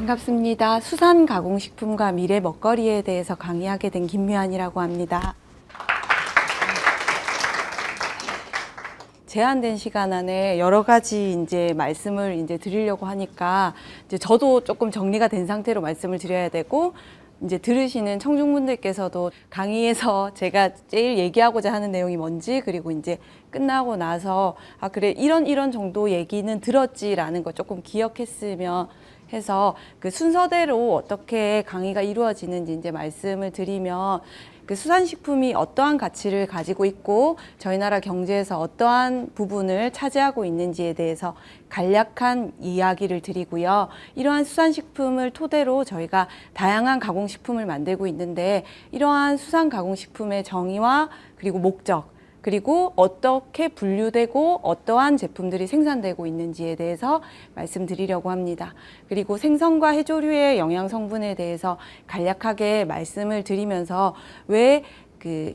반갑습니다. 수산 가공식품과 미래 먹거리에 대해서 강의하게 된 김미환이라고 합니다. 제한된 시간 안에 여러 가지 이제 말씀을 드리려고 하니까 저도 조금 정리가 된 상태로 말씀을 드려야 되고 들으시는 청중분들께서도 강의에서 제가 제일 얘기하고자 하는 내용이 뭔지, 그리고 끝나고 나서 그래 이런 정도 얘기는 들었지라는 거 조금 기억했으면 해서 그 순서대로 어떻게 강의가 이루어지는지 말씀을 드리면, 그 수산식품이 어떠한 가치를 가지고 있고 저희 나라 경제에서 어떠한 부분을 차지하고 있는지에 대해서 간략한 이야기를 드리고요. 이러한 수산식품을 토대로 저희가 다양한 가공식품을 만들고 있는데, 이러한 수산 가공식품의 정의와 그리고 목적, 그리고 어떻게 분류되고 어떠한 제품들이 생산되고 있는지에 대해서 말씀드리려고 합니다. 그리고 생선과 해조류의 영양 성분에 대해서 간략하게 말씀을 드리면서 왜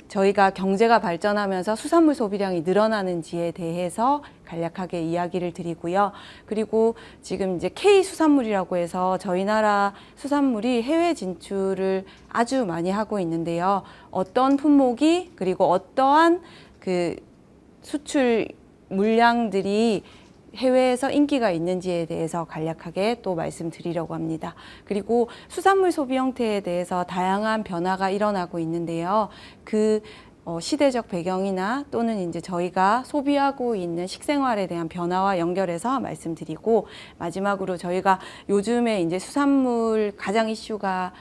저희가 경제가 발전하면서 수산물 소비량이 늘어나는지에 대해서 간략하게 이야기를 드리고요. 그리고 지금 K 수산물이라고 해서 저희 나라 수산물이 해외 진출을 아주 많이 하고 있는데요. 어떤 품목이, 그리고 어떠한 수출 물량들이 해외에서 인기가 있는지에 대해서 간략하게 또 말씀드리려고 합니다. 그리고 수산물 소비 형태에 대해서 다양한 변화가 일어나고 있는데요. 시대적 배경이나 또는 저희가 소비하고 있는 식생활에 대한 변화와 연결해서 말씀드리고, 마지막으로 저희가 요즘에 수산물 가장 이슈가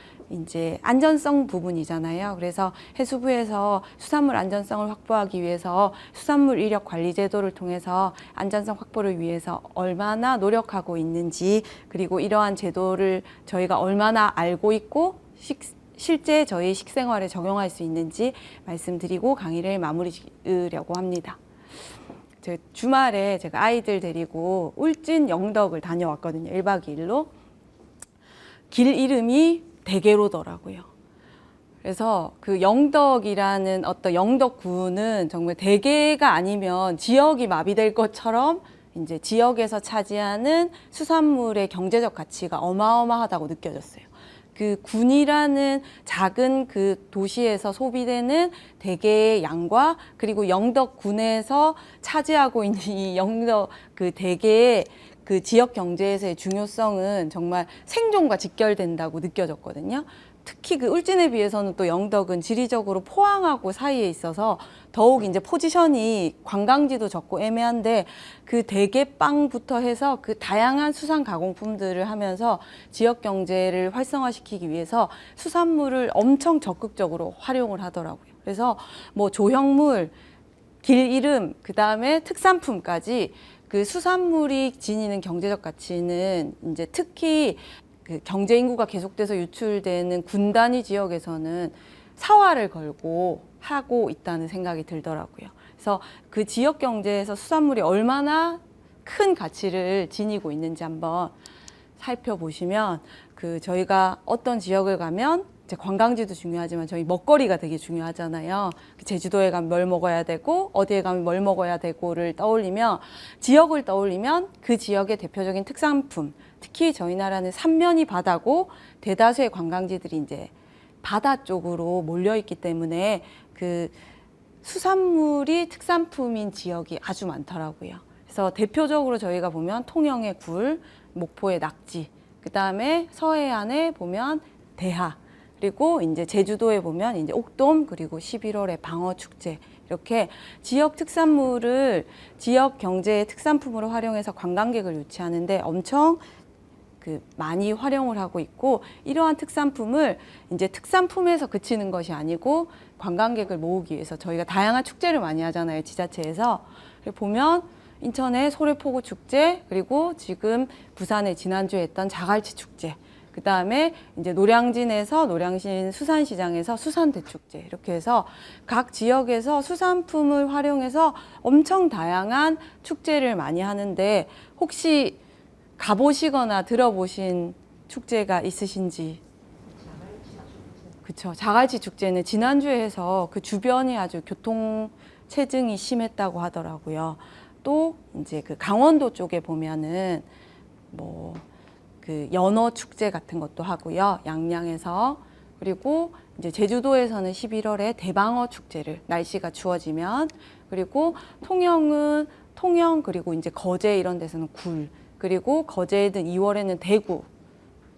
안전성 부분이잖아요. 그래서 해수부에서 수산물 안전성을 확보하기 위해서 수산물 이력 관리 제도를 통해서 안전성 확보를 위해서 얼마나 노력하고 있는지, 그리고 이러한 제도를 저희가 얼마나 알고 있고 실제 저희 식생활에 적용할 수 있는지 말씀드리고 강의를 마무리하려고 합니다. 주말에 제가 아이들 데리고 울진 영덕을 다녀왔거든요. 1박 2일로. 길 이름이 대게로더라고요. 그래서 그 영덕이라는 어떤 영덕군은 정말 대게가 아니면 지역이 마비될 것처럼 지역에서 차지하는 수산물의 경제적 가치가 어마어마하다고 느껴졌어요. 그 군이라는 작은 그 도시에서 소비되는 대게의 양과, 그리고 영덕군에서 차지하고 있는 이 영덕 대게의 지역 경제에서의 중요성은 정말 생존과 직결된다고 느껴졌거든요. 특히 울진에 비해서는 또 영덕은 지리적으로 포항하고 사이에 있어서 더욱 포지션이 관광지도 적고 애매한데, 대게빵부터 해서 다양한 수산 가공품들을 하면서 지역 경제를 활성화시키기 위해서 수산물을 엄청 적극적으로 활용을 하더라고요. 그래서 조형물, 길 이름, 그 다음에 특산품까지 수산물이 지니는 경제적 가치는 특히 경제 인구가 계속돼서 유출되는 군 단위 지역에서는 사활을 걸고 하고 있다는 생각이 들더라고요. 그래서 그 지역 경제에서 수산물이 얼마나 큰 가치를 지니고 있는지 한번 살펴보시면, 저희가 어떤 지역을 가면 관광지도 중요하지만 저희 먹거리가 되게 중요하잖아요. 제주도에 가면 뭘 먹어야 되고 어디에 가면 뭘 먹어야 되고를 떠올리면, 지역을 떠올리면 그 지역의 대표적인 특산품, 특히 저희 나라는 삼면이 바다고 대다수의 관광지들이 바다 쪽으로 몰려있기 때문에 수산물이 특산품인 지역이 아주 많더라고요. 그래서 대표적으로 저희가 보면 통영의 굴, 목포의 낙지, 그 다음에 서해안에 보면 대하, 그리고 제주도에 보면 옥돔, 그리고 11월에 방어축제, 이렇게 지역 특산물을 지역 경제의 특산품으로 활용해서 관광객을 유치하는데 엄청 많이 활용을 하고 있고, 이러한 특산품을 특산품에서 그치는 것이 아니고 관광객을 모으기 위해서 저희가 다양한 축제를 많이 하잖아요, 지자체에서. 보면 인천의 소래포구 축제, 그리고 지금 부산에 지난주에 했던 자갈치 축제, 그 다음에 노량진에서 노량진 수산시장에서 수산대축제, 이렇게 해서 각 지역에서 수산품을 활용해서 엄청 다양한 축제를 많이 하는데, 혹시 가보시거나 들어보신 축제가 있으신지? 그쵸. 자갈치 축제는 지난주에 해서 주변이 아주 교통 체증이 심했다고 하더라고요. 또 강원도 쪽에 보면은 그 연어 축제 같은 것도 하고요. 양양에서. 그리고 이제 제주도에서는 11월에 대방어 축제를 날씨가 추워지면, 그리고 통영은 통영, 그리고 이제 거제 이런 데서는 굴, 그리고 거제든 2월에는 대구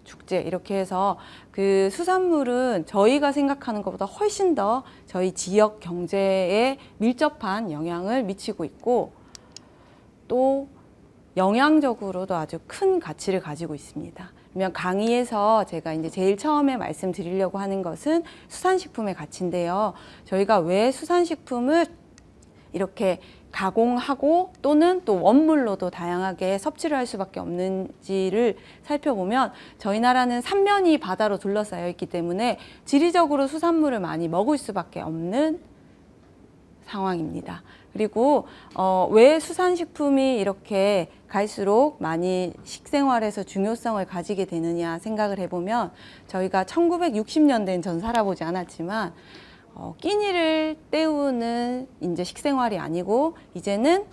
축제, 이렇게 해서 그 수산물은 저희가 생각하는 것보다 훨씬 더 저희 지역 경제에 밀접한 영향을 미치고 있고, 또 영양적으로도 아주 큰 가치를 가지고 있습니다. 그러면 강의에서 제가 이제 제일 처음에 말씀드리려고 하는 것은 수산식품의 가치인데요. 저희가 왜 수산식품을 이렇게 가공하고 또는 또 원물로도 다양하게 섭취를 할 수밖에 없는지를 살펴보면, 저희 나라는 삼면이 바다로 둘러싸여 있기 때문에 지리적으로 수산물을 많이 먹을 수밖에 없는 상황입니다. 그리고 왜 수산식품이 이렇게 갈수록 많이 식생활에서 중요성을 가지게 되느냐 생각을 해보면, 저희가 1960년대는 전 살아보지 않았지만 끼니를 때우는 이제 식생활이 아니고, 이제는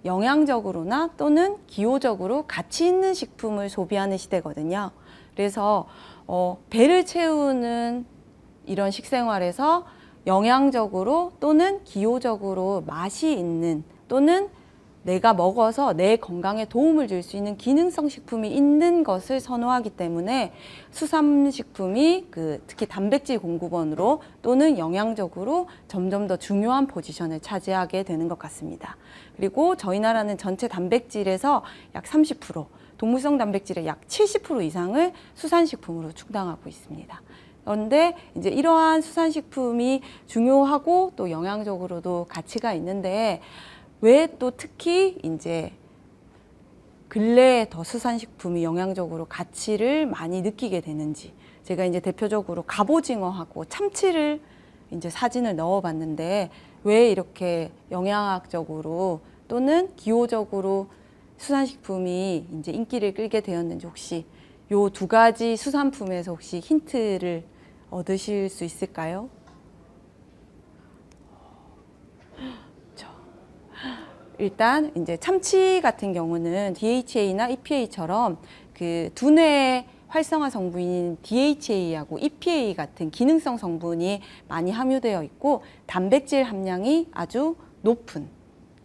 영양적으로나 또는 기호적으로 가치 있는 식품을 소비하는 시대거든요. 그래서 배를 채우는 이런 식생활에서 영양적으로 또는 기호적으로 맛이 있는, 또는 내가 먹어서 내 건강에 도움을 줄 수 있는 기능성 식품이 있는 것을 선호하기 때문에 수산식품이 특히 단백질 공급원으로 또는 영양적으로 점점 더 중요한 포지션을 차지하게 되는 것 같습니다. 그리고 저희 나라는 전체 단백질에서 약 30%, 동물성 단백질의 약 70% 이상을 수산식품으로 충당하고 있습니다. 그런데 이제 이러한 수산식품이 중요하고 또 영양적으로도 가치가 있는데, 왜 또 특히 이제 근래에 더 수산식품이 영양적으로 가치를 많이 느끼게 되는지, 제가 이제 대표적으로 갑오징어하고 참치를 이제 사진을 넣어봤는데, 왜 이렇게 영양학적으로 또는 기호적으로 수산식품이 이제 인기를 끌게 되었는지, 혹시 요 두 가지 수산품에서 혹시 힌트를 얻으실 수 있을까요? 일단 이제 참치 같은 경우는 DHA나 EPA처럼 그 두뇌 활성화 성분인 DHA하고 EPA 같은 기능성 성분이 많이 함유되어 있고, 단백질 함량이 아주 높은,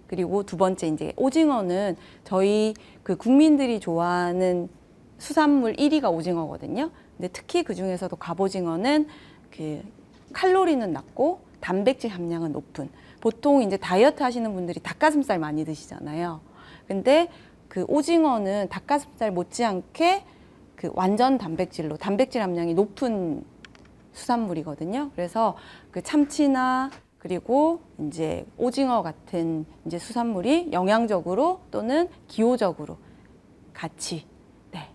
그리고 두 번째 이제 오징어는 저희 그 국민들이 좋아하는 수산물 1위가 오징어거든요. 근데 특히 그 중에서도 갑오징어는 그 칼로리는 낮고 단백질 함량은 높은, 보통 이제 다이어트 하시는 분들이 닭가슴살 많이 드시잖아요. 근데 그 오징어는 닭가슴살 못지않게 그 완전 단백질로 단백질 함량이 높은 수산물이거든요. 그래서 그 참치나 그리고 이제 오징어 같은 이제 수산물이 영양적으로 또는 기호적으로 같이, 네.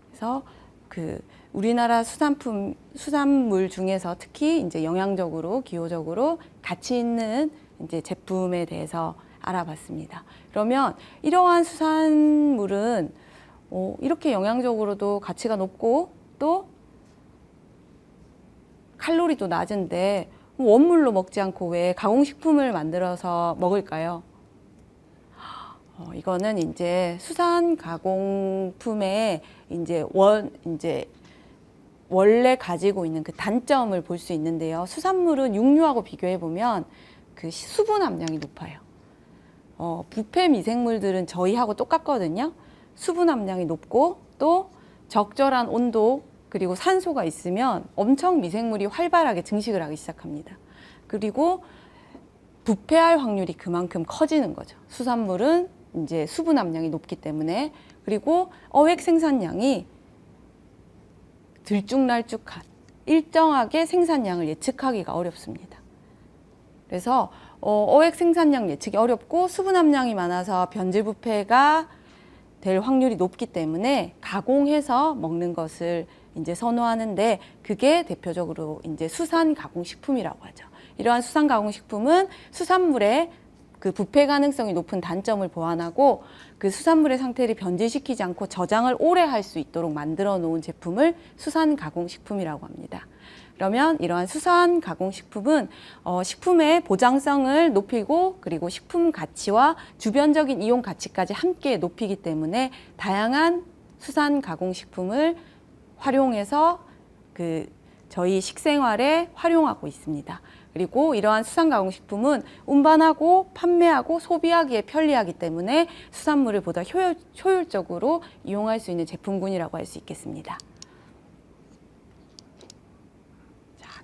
그래서 그 우리나라 수산물 중에서 특히 이제 영양적으로 기호적으로 가치 있는 이제 제품에 대해서 알아봤습니다. 그러면 이러한 수산물은 이렇게 영양적으로도 가치가 높고 또 칼로리도 낮은데 원물로 먹지 않고 왜 가공식품을 만들어서 먹을까요? 이거는 이제 수산 가공품의 이제 원래 가지고 있는 그 단점을 볼 수 있는데요. 수산물은 육류하고 비교해 보면 그 수분 함량이 높아요. 부패 미생물들은 저희하고 똑같거든요. 수분 함량이 높고 또 적절한 온도 그리고 산소가 있으면 엄청 미생물이 활발하게 증식을 하기 시작합니다. 그리고 부패할 확률이 그만큼 커지는 거죠. 수산물은 이제 수분 함량이 높기 때문에. 그리고 어획 생산량이 들쭉날쭉한 일정하게 생산량을 예측하기가 어렵습니다. 그래서 어획 생산량 예측이 어렵고 수분 함량이 많아서 변질 부패가 될 확률이 높기 때문에 가공해서 먹는 것을 이제 선호하는데, 그게 대표적으로 이제 수산 가공식품이라고 하죠. 이러한 수산 가공식품은 수산물의 그 부패 가능성이 높은 단점을 보완하고 그 수산물의 상태를 변질시키지 않고 저장을 오래 할 수 있도록 만들어 놓은 제품을 수산 가공식품이라고 합니다. 그러면 이러한 수산 가공식품은 식품의 보장성을 높이고 그리고 식품 가치와 주변적인 이용 가치까지 함께 높이기 때문에 다양한 수산 가공식품을 활용해서 저희 식생활에 활용하고 있습니다. 그리고 이러한 수산 가공식품은 운반하고 판매하고 소비하기에 편리하기 때문에 수산물을 보다 효율적으로 이용할 수 있는 제품군이라고 할 수 있겠습니다.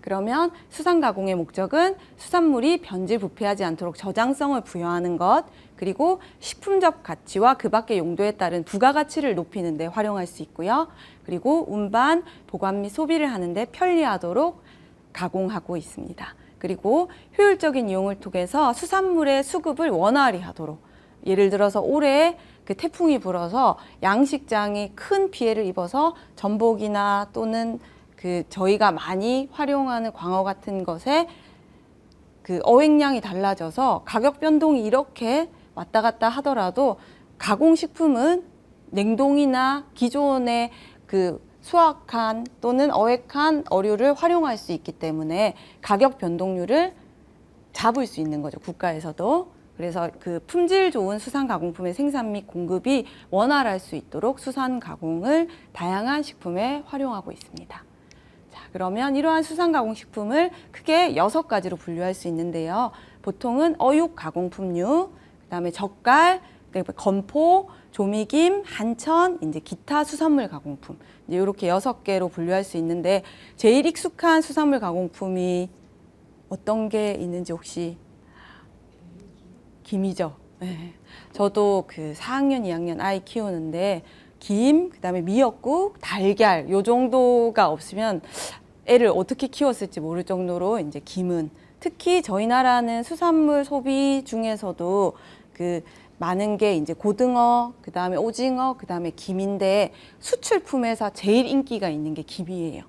그러면 수산 가공의 목적은 수산물이 변질 부패하지 않도록 저장성을 부여하는 것, 그리고 식품적 가치와 그 밖의 용도에 따른 부가가치를 높이는 데 활용할 수 있고요. 그리고 운반, 보관 및 소비를 하는데 편리하도록 가공하고 있습니다. 그리고 효율적인 이용을 통해서 수산물의 수급을 원활히 하도록, 예를 들어서 올해 태풍이 불어서 양식장이 큰 피해를 입어서 전복이나 또는 저희가 많이 활용하는 광어 같은 것에 어획량이 달라져서 가격 변동이 이렇게 왔다 갔다 하더라도 가공식품은 냉동이나 기존의 수확한 또는 어획한 어류를 활용할 수 있기 때문에 가격 변동률을 잡을 수 있는 거죠, 국가에서도. 그래서 품질 좋은 수산 가공품의 생산 및 공급이 원활할 수 있도록 수산 가공을 다양한 식품에 활용하고 있습니다. 그러면 이러한 수산 가공식품을 크게 6가지로 분류할 수 있는데요. 보통은 어육 가공품류, 그다음에 젓갈, 건포, 조미김, 한천, 이제 기타 수산물 가공품, 이제 이렇게 6개로 분류할 수 있는데 제일 익숙한 수산물 가공품이 어떤 게 있는지 혹시? 김이죠. 네. 저도 4학년, 2학년 아이 키우는데 김, 그다음에 미역국, 달걀 요 정도가 없으면 애를 어떻게 키웠을지 모를 정도로 이제 김은 특히 저희 나라는 수산물 소비 중에서도 많은 게 이제 고등어, 그다음에 오징어, 그다음에 김인데 수출품에서 제일 인기가 있는 게 김이에요.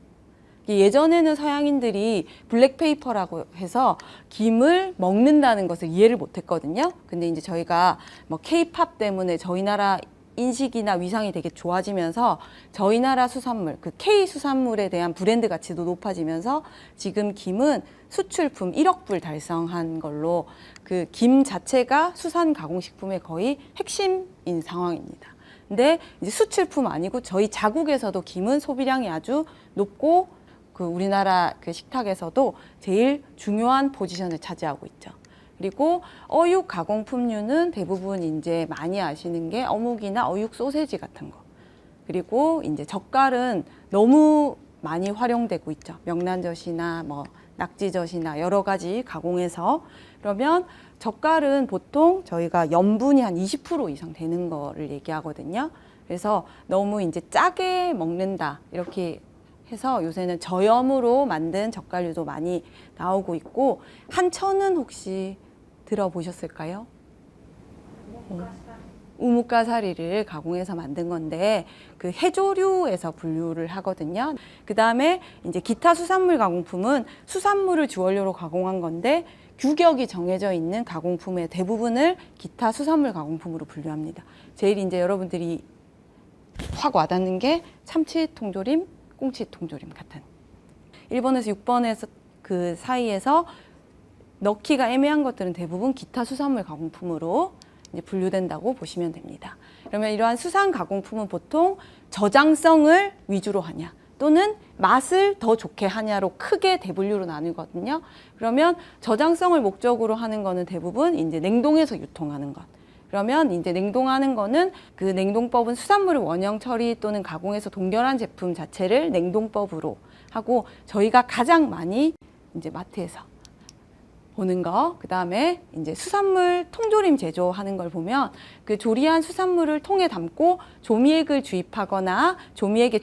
예전에는 서양인들이 블랙페이퍼라고 해서 김을 먹는다는 것을 이해를 못 했거든요. 근데 이제 저희가 뭐 K-팝 때문에 저희 나라 인식이나 위상이 되게 좋아지면서 저희 나라 수산물, K 수산물에 대한 브랜드 가치도 높아지면서 지금 김은 수출품 1억 불 달성한 걸로 김 자체가 수산 가공식품의 거의 핵심인 상황입니다. 근데 이제 수출품 아니고 저희 자국에서도 김은 소비량이 아주 높고 우리나라 식탁에서도 제일 중요한 포지션을 차지하고 있죠. 그리고 어육 가공품류는 대부분 이제 많이 아시는 게 어묵이나 어육 소세지 같은 거. 그리고 이제 젓갈은 너무 많이 활용되고 있죠. 명란젓이나 뭐 낙지젓이나 여러 가지 가공해서. 그러면 젓갈은 보통 저희가 염분이 한 20% 이상 되는 거를 얘기하거든요. 그래서 너무 이제 짜게 먹는다 이렇게 해서 요새는 저염으로 만든 젓갈류도 많이 나오고 있고, 한천은 혹시 들어보셨을까요? 우뭇가사리를 가공해서 만든 건데 해조류에서 분류를 하거든요. 그 다음에 이제 기타 수산물 가공품은 수산물을 주원료로 가공한 건데 규격이 정해져 있는 가공품의 대부분을 기타 수산물 가공품으로 분류합니다. 제일 이제 여러분들이 확 와닿는 게 참치 통조림, 꽁치 통조림 같은 1번에서 6번에서 사이에서 넣기가 애매한 것들은 대부분 기타 수산물 가공품으로 이제 분류된다고 보시면 됩니다. 그러면 이러한 수산 가공품은 보통 저장성을 위주로 하냐 또는 맛을 더 좋게 하냐로 크게 대분류로 나누거든요. 그러면 저장성을 목적으로 하는 거는 대부분 이제 냉동해서 유통하는 것. 그러면 이제 냉동하는 거는 냉동법은 수산물을 원형 처리 또는 가공해서 동결한 제품 자체를 냉동법으로 하고, 저희가 가장 많이 이제 마트에서 보는 거, 그 다음에 이제 수산물 통조림 제조하는 걸 보면 조리한 수산물을 통에 담고 조미액을 주입하거나 조미액에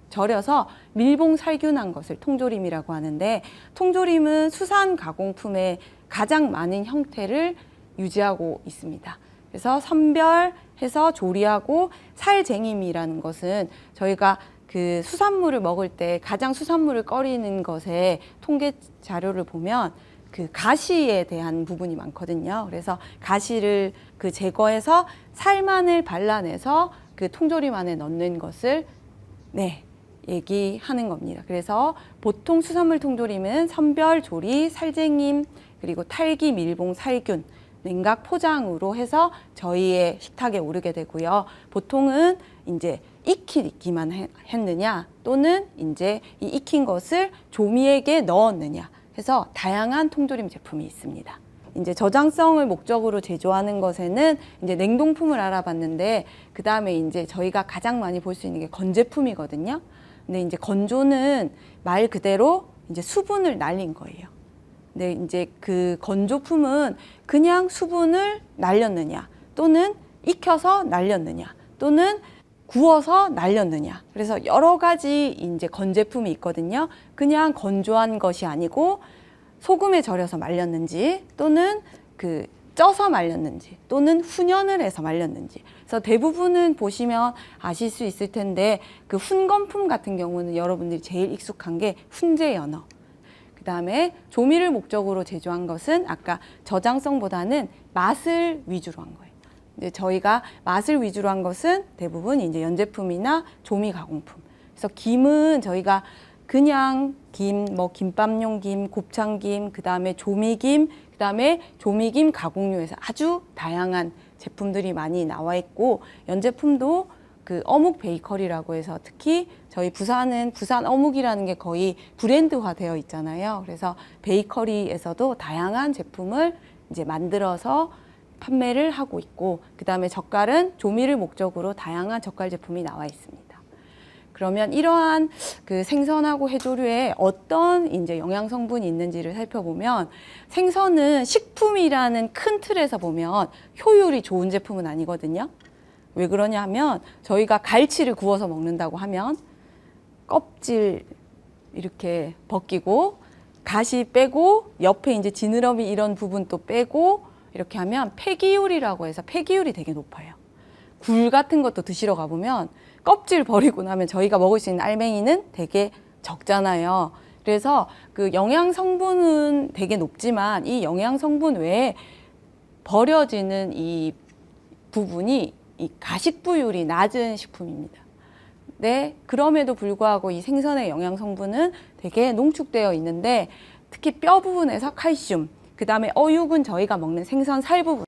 절여서 밀봉 살균한 것을 통조림이라고 하는데, 통조림은 수산 가공품의 가장 많은 형태를 유지하고 있습니다. 그래서 선별해서 조리하고 살쟁임이라는 것은 저희가 수산물을 먹을 때 가장 수산물을 꺼리는 것에 통계 자료를 보면 가시에 대한 부분이 많거든요. 그래서 가시를 제거해서 살만을 발라내서 통조림 안에 넣는 것을 얘기하는 겁니다. 그래서 보통 수산물 통조림은 선별, 조리, 살쟁임, 그리고 탈기, 밀봉, 살균, 냉각, 포장으로 해서 저희의 식탁에 오르게 되고요. 보통은 이제 익히기만 했느냐 또는 이제 이 익힌 것을 조미액에 넣었느냐 해서 다양한 통조림 제품이 있습니다. 이제 저장성을 목적으로 제조하는 것에는 이제 냉동품을 알아봤는데 그 다음에 이제 저희가 가장 많이 볼 수 있는 게 건제품이거든요. 근데 이제 건조는 말 그대로 이제 수분을 날린 거예요. 근데 이제 그 건조품은 그냥 수분을 날렸느냐 또는 익혀서 날렸느냐 또는 구워서 날렸느냐. 그래서 여러 가지 이제 건제품이 있거든요. 그냥 건조한 것이 아니고 소금에 절여서 말렸는지 또는 그 쪄서 말렸는지 또는 훈연을 해서 말렸는지. 그래서 대부분은 보시면 아실 수 있을 텐데 그 훈건품 같은 경우는 여러분들이 제일 익숙한 게 훈제 연어. 그 다음에 조미를 목적으로 제조한 것은 아까 저장성보다는 맛을 위주로 한 거예요. 이제 저희가 맛을 위주로 한 것은 대부분 이제 연제품이나 조미 가공품. 그래서 김은 저희가 그냥 김, 뭐 김밥용 김, 곱창김, 그 다음에 조미김, 그 다음에 조미김 가공류에서 아주 다양한 제품들이 많이 나와 있고 연제품도 그 어묵 베이커리라고 해서 특히 저희 부산은 부산 어묵이라는 게 거의 브랜드화 되어 있잖아요. 그래서 베이커리에서도 다양한 제품을 이제 만들어서 판매를 하고 있고 그 다음에 젓갈은 조미를 목적으로 다양한 젓갈 제품이 나와 있습니다. 그러면 이러한 그 생선하고 해조류에 어떤 이제 영양 성분이 있는지를 살펴보면 생선은 식품이라는 큰 틀에서 보면 효율이 좋은 제품은 아니거든요. 왜 그러냐 하면 저희가 갈치를 구워서 먹는다고 하면 껍질 이렇게 벗기고 가시 빼고 옆에 이제 지느러미 이런 부분 또 빼고 이렇게 하면 폐기율이라고 해서 폐기율이 되게 높아요. 굴 같은 것도 드시러 가보면 껍질 버리고 나면 저희가 먹을 수 있는 알맹이는 되게 적잖아요. 그래서 그 영양 성분은 되게 높지만 이 영양 성분 외에 버려지는 이 부분이 이 가식부율이 낮은 식품입니다. 네, 그럼에도 불구하고 이 생선의 영양 성분은 되게 농축되어 있는데 특히 뼈 부분에서 칼슘, 그 다음에 어육은 저희가 먹는 생선 살 부분에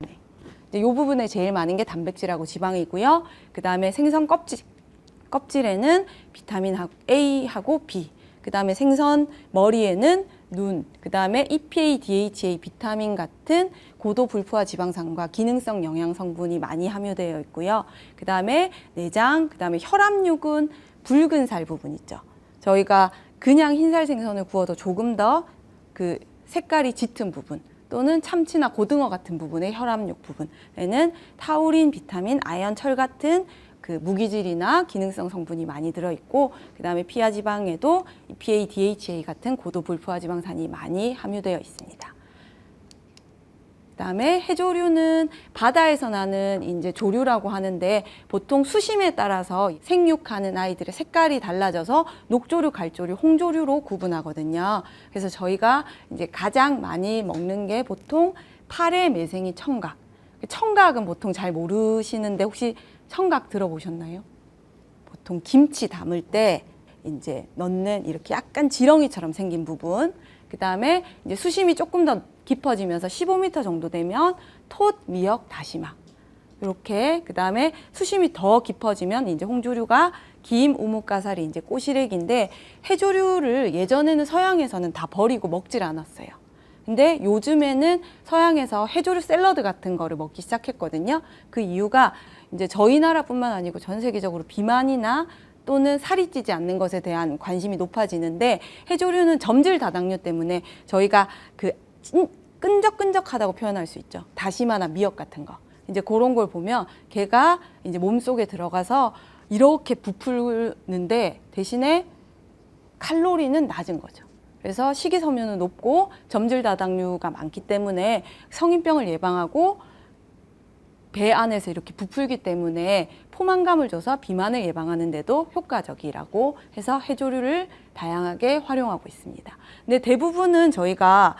이 부분에 제일 많은 게 단백질하고 지방이고요. 그 다음에 생선 껍질에는 비타민 A하고 B, 그 다음에 생선 머리에는 눈, 그 다음에 EPA, DHA, 비타민 같은 고도 불포화 지방산과 기능성 영양 성분이 많이 함유되어 있고요. 그 다음에 내장, 그 다음에 혈압육은 붉은 살 부분 있죠. 저희가 그냥 흰살 생선을 구워도 조금 더 그 색깔이 짙은 부분 또는 참치나 고등어 같은 부분의 혈압육 부분에는 타우린, 비타민, 아연, 철 같은 그 무기질이나 기능성 성분이 많이 들어있고 그 다음에 피하지방에도 EPA, DHA 같은 고도 불포화 지방산이 많이 함유되어 있습니다. 그 다음에 해조류는 바다에서 나는 이제 조류라고 하는데 보통 수심에 따라서 생육하는 아이들의 색깔이 달라져서 녹조류, 갈조류, 홍조류로 구분하거든요. 그래서 저희가 이제 가장 많이 먹는 게 보통 파래, 매생이, 청각. 청각은 보통 잘 모르시는데 혹시 청각 들어보셨나요? 보통 김치 담을 때 이제 넣는 이렇게 약간 지렁이처럼 생긴 부분. 그 다음에 이제 수심이 조금 더 깊어지면서 15m 정도 되면 톳, 미역, 다시마. 이렇게 그 다음에 수심이 더 깊어지면 이제 홍조류가 김, 우뭇가사리, 이제 꼬시래기인데 해조류를 예전에는 서양에서는 다 버리고 먹질 않았어요. 근데 요즘에는 서양에서 해조류 샐러드 같은 거를 먹기 시작했거든요. 그 이유가 이제 저희 나라뿐만 아니고 전 세계적으로 비만이나 또는 살이 찌지 않는 것에 대한 관심이 높아지는데 해조류는 점질 다당류 때문에 저희가 그 끈적끈적하다고 표현할 수 있죠. 다시마나 미역 같은 거. 이제 그런 걸 보면 걔가 이제 몸속에 들어가서 이렇게 부풀는데 대신에 칼로리는 낮은 거죠. 그래서 식이섬유는 높고 점질 다당류가 많기 때문에 성인병을 예방하고 배 안에서 이렇게 부풀기 때문에 포만감을 줘서 비만을 예방하는 데도 효과적이라고 해서 해조류를 다양하게 활용하고 있습니다. 근데 대부분은 저희가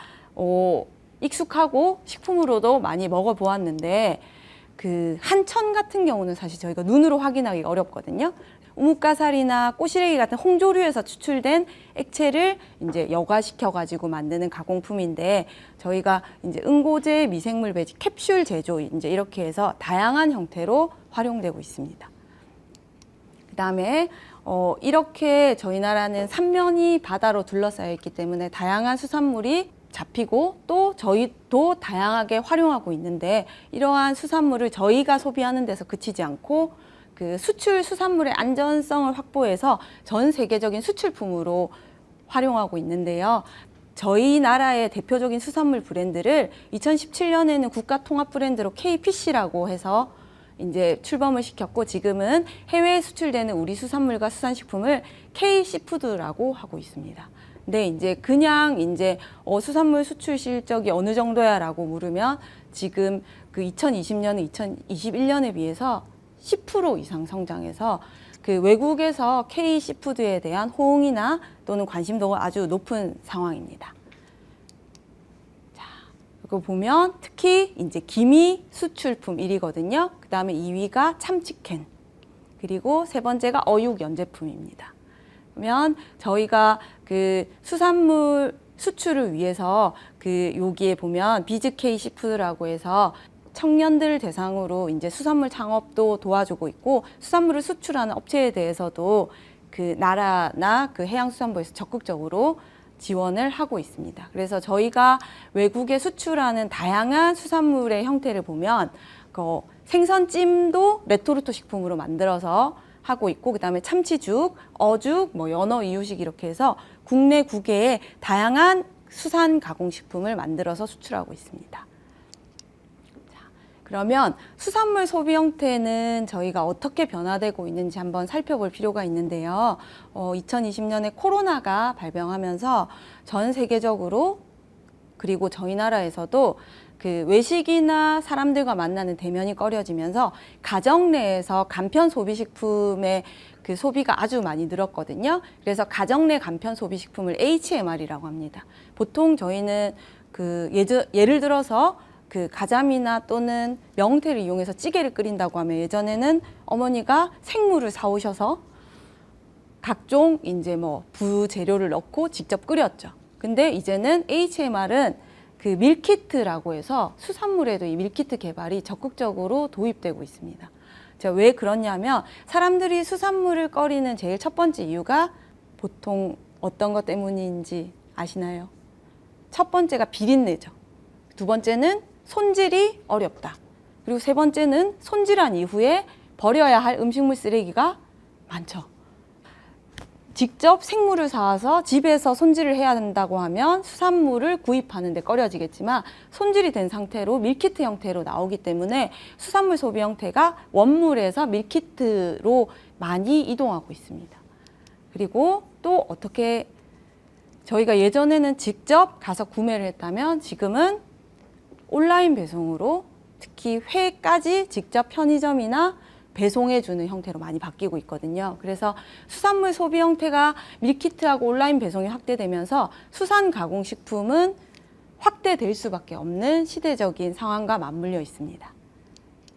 익숙하고 식품으로도 많이 먹어보았는데 그 한천 같은 경우는 사실 저희가 눈으로 확인하기 어렵거든요. 우뭇가사리나 꼬시래기 같은 홍조류에서 추출된 액체를 이제 여과시켜 가지고 만드는 가공품인데 저희가 이제 응고제, 미생물 배지, 캡슐 제조 이제 이렇게 해서 다양한 형태로 활용되고 있습니다. 그다음에 이렇게 저희 나라는 삼면이 바다로 둘러싸여 있기 때문에 다양한 수산물이 잡히고 또 저희도 다양하게 활용하고 있는데, 이러한 수산물을 저희가 소비하는 데서 그치지 않고 그 수출 수산물의 안전성을 확보해서 전 세계적인 수출품으로 활용하고 있는데요. 저희 나라의 대표적인 수산물 브랜드를 2017년에는 국가 통합 브랜드로 KPC라고 해서 이제 출범을 시켰고, 지금은 해외에 수출되는 우리 수산물과 수산식품을 K시푸드라고 하고 있습니다. 근데 이제 그냥 이제 수산물 수출 실적이 어느 정도야라고 물으면 지금 그 2020년에 2021년에 비해서 10% 이상 성장해서 그 외국에서 K시푸드에 대한 호응이나 또는 관심도가 아주 높은 상황입니다. 자, 이거 보면 특히 이제 김이 수출품 1위거든요. 그 다음에 2위가 참치캔, 그리고 세 번째가 어육 연제품입니다. 그러면 저희가 그 수산물 수출을 위해서 그 여기에 보면 비즈K 시푸드라고 해서 청년들 대상으로 이제 수산물 창업도 도와주고 있고, 수산물을 수출하는 업체에 대해서도 그 나라나 그 해양수산부에서 적극적으로 지원을 하고 있습니다. 그래서 저희가 외국에 수출하는 다양한 수산물의 형태를 보면 그 생선찜도 레토르트 식품으로 만들어서 하고 있고, 그다음에 참치죽, 어죽, 뭐 연어 이유식 이렇게 해서 국내 국외에 다양한 수산 가공식품을 만들어서 수출하고 있습니다. 그러면 수산물 소비 형태는 저희가 어떻게 변화되고 있는지 한번 살펴볼 필요가 있는데요. 2020년에 코로나가 발병하면서 전 세계적으로, 그리고 저희 나라에서도 그 외식이나 사람들과 만나는 대면이 꺼려지면서 가정 내에서 간편 소비식품의 그 소비가 아주 많이 늘었거든요. 그래서 가정 내 간편 소비식품을 HMR이라고 합니다. 보통 저희는 그 예를 들어서 그 가자미나 또는 명태를 이용해서 찌개를 끓인다고 하면 예전에는 어머니가 생물을 사오셔서 각종 이제 뭐 부재료를 넣고 직접 끓였죠. 근데 이제는 HMR은 그 밀키트라고 해서 수산물에도 이 밀키트 개발이 적극적으로 도입되고 있습니다. 제가 왜 그러냐면 사람들이 수산물을 꺼리는 제일 첫 번째 이유가 보통 어떤 것 때문인지 아시나요? 첫 번째가 비린내죠. 두 번째는 손질이 어렵다. 그리고 세 번째는 손질한 이후에 버려야 할 음식물 쓰레기가 많죠. 직접 생물을 사와서 집에서 손질을 해야 된다고 하면 수산물을 구입하는 데 꺼려지겠지만, 손질이 된 상태로 밀키트 형태로 나오기 때문에 수산물 소비 형태가 원물에서 밀키트로 많이 이동하고 있습니다. 그리고 또 어떻게 저희가 예전에는 직접 가서 구매를 했다면 지금은 온라인 배송으로, 특히 회까지 직접 편의점이나 배송해주는 형태로 많이 바뀌고 있거든요. 그래서 수산물 소비 형태가 밀키트하고 온라인 배송이 확대되면서 수산 가공식품은 확대될 수밖에 없는 시대적인 상황과 맞물려 있습니다.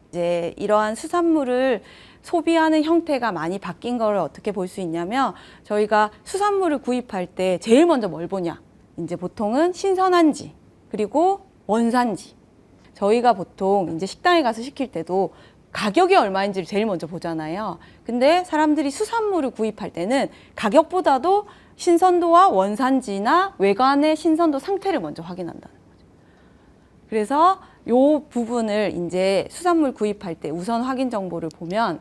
이제 이러한 수산물을 소비하는 형태가 많이 바뀐 걸 어떻게 볼 수 있냐면, 저희가 수산물을 구입할 때 제일 먼저 뭘 보냐? 이제 보통은 신선한지, 그리고 원산지. 저희가 보통 이제 식당에 가서 시킬 때도 가격이 얼마인지를 제일 먼저 보잖아요. 근데 사람들이 수산물을 구입할 때는 가격보다도 신선도와 원산지나 외관의 신선도 상태를 먼저 확인한다는 거죠. 그래서 이 부분을 이제 수산물 구입할 때 우선 확인 정보를 보면,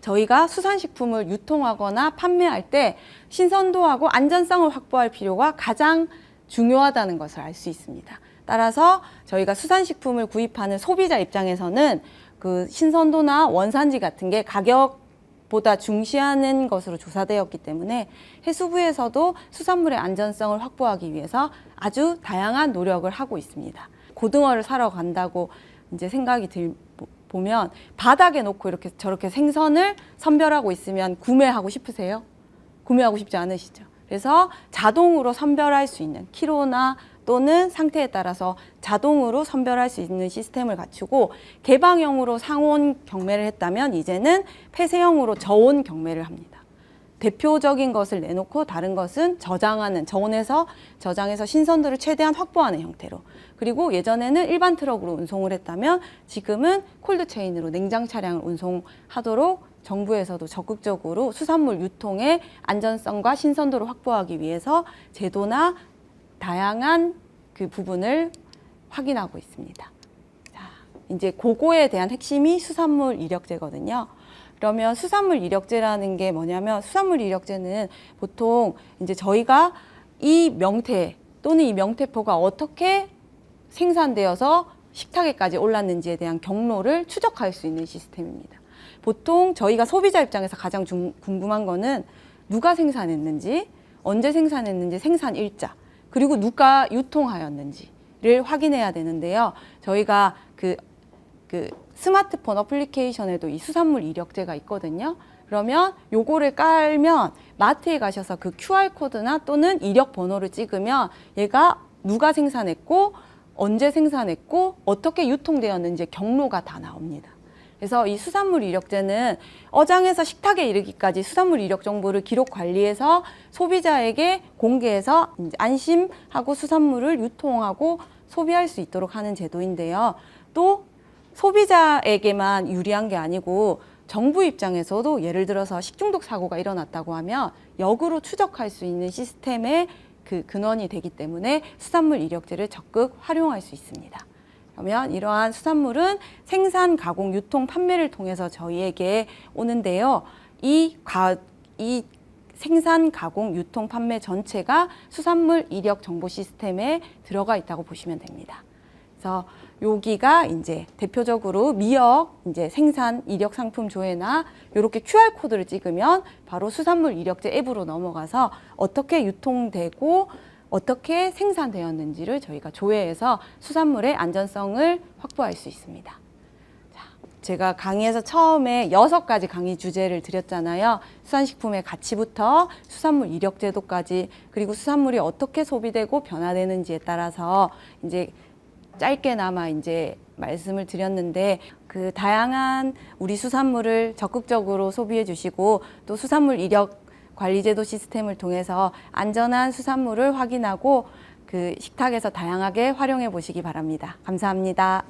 저희가 수산식품을 유통하거나 판매할 때 신선도하고 안전성을 확보할 필요가 가장 중요하다는 것을 알 수 있습니다. 따라서 저희가 수산식품을 구입하는 소비자 입장에서는 그 신선도나 원산지 같은 게 가격보다 중시하는 것으로 조사되었기 때문에 해수부에서도 수산물의 안전성을 확보하기 위해서 아주 다양한 노력을 하고 있습니다. 고등어를 사러 간다고 이제 생각이 보면 바닥에 놓고 이렇게 저렇게 생선을 선별하고 있으면 구매하고 싶으세요? 구매하고 싶지 않으시죠? 그래서 자동으로 선별할 수 있는 키로나 또는 상태에 따라서 자동으로 선별할 수 있는 시스템을 갖추고, 개방형으로 상온 경매를 했다면 이제는 폐쇄형으로 저온 경매를 합니다. 대표적인 것을 내놓고 다른 것은 저온에서 저장해서 신선도를 최대한 확보하는 형태로, 그리고 예전에는 일반 트럭으로 운송을 했다면 지금은 콜드체인으로 냉장 차량을 운송하도록 정부에서도 적극적으로 수산물 유통의 안전성과 신선도를 확보하기 위해서 제도나 다양한 그 부분을 확인하고 있습니다. 자, 이제 그거에 대한 핵심이 수산물 이력제거든요. 그러면 수산물 이력제라는 게 뭐냐면 수산물 이력제는 보통 이제 저희가 이 명태 또는 이 명태포가 어떻게 생산되어서 식탁에까지 올랐는지에 대한 경로를 추적할 수 있는 시스템입니다. 보통 저희가 소비자 입장에서 가장 궁금한 거는 누가 생산했는지, 언제 생산했는지 생산 일자, 그리고 누가 유통하였는지를 확인해야 되는데요. 저희가 그 스마트폰 어플리케이션에도 이 수산물 이력제가 있거든요. 그러면 요거를 깔면 마트에 가셔서 그 QR코드나 또는 이력 번호를 찍으면 얘가 누가 생산했고 언제 생산했고 어떻게 유통되었는지 경로가 다 나옵니다. 그래서 이 수산물 이력제는 어장에서 식탁에 이르기까지 수산물 이력 정보를 기록 관리해서 소비자에게 공개해서 이제 안심하고 수산물을 유통하고 소비할 수 있도록 하는 제도인데요. 또 소비자에게만 유리한 게 아니고 정부 입장에서도 예를 들어서 식중독 사고가 일어났다고 하면 역으로 추적할 수 있는 시스템의 그 근원이 되기 때문에 수산물 이력제를 적극 활용할 수 있습니다. 그러면 이러한 수산물은 생산, 가공, 유통, 판매를 통해서 저희에게 오는데요. 이 생산, 가공, 유통, 판매 전체가 수산물 이력 정보 시스템에 들어가 있다고 보시면 됩니다. 그래서 여기가 이제 대표적으로 미역, 이제 생산 이력 상품 조회나 이렇게 QR코드를 찍으면 바로 수산물 이력제 앱으로 넘어가서 어떻게 유통되고 어떻게 생산되었는지를 저희가 조회해서 수산물의 안전성을 확보할 수 있습니다. 자, 제가 강의에서 처음에 6가지 강의 주제를 드렸잖아요. 수산식품의 가치부터 수산물 이력 제도까지 그리고 수산물이 어떻게 소비되고 변화되는지에 따라서 이제 짧게나마 이제 말씀을 드렸는데 그 다양한 우리 수산물을 적극적으로 소비해 주시고 또 수산물 이력 관리제도 시스템을 통해서 안전한 수산물을 확인하고 그 식탁에서 다양하게 활용해 보시기 바랍니다. 감사합니다.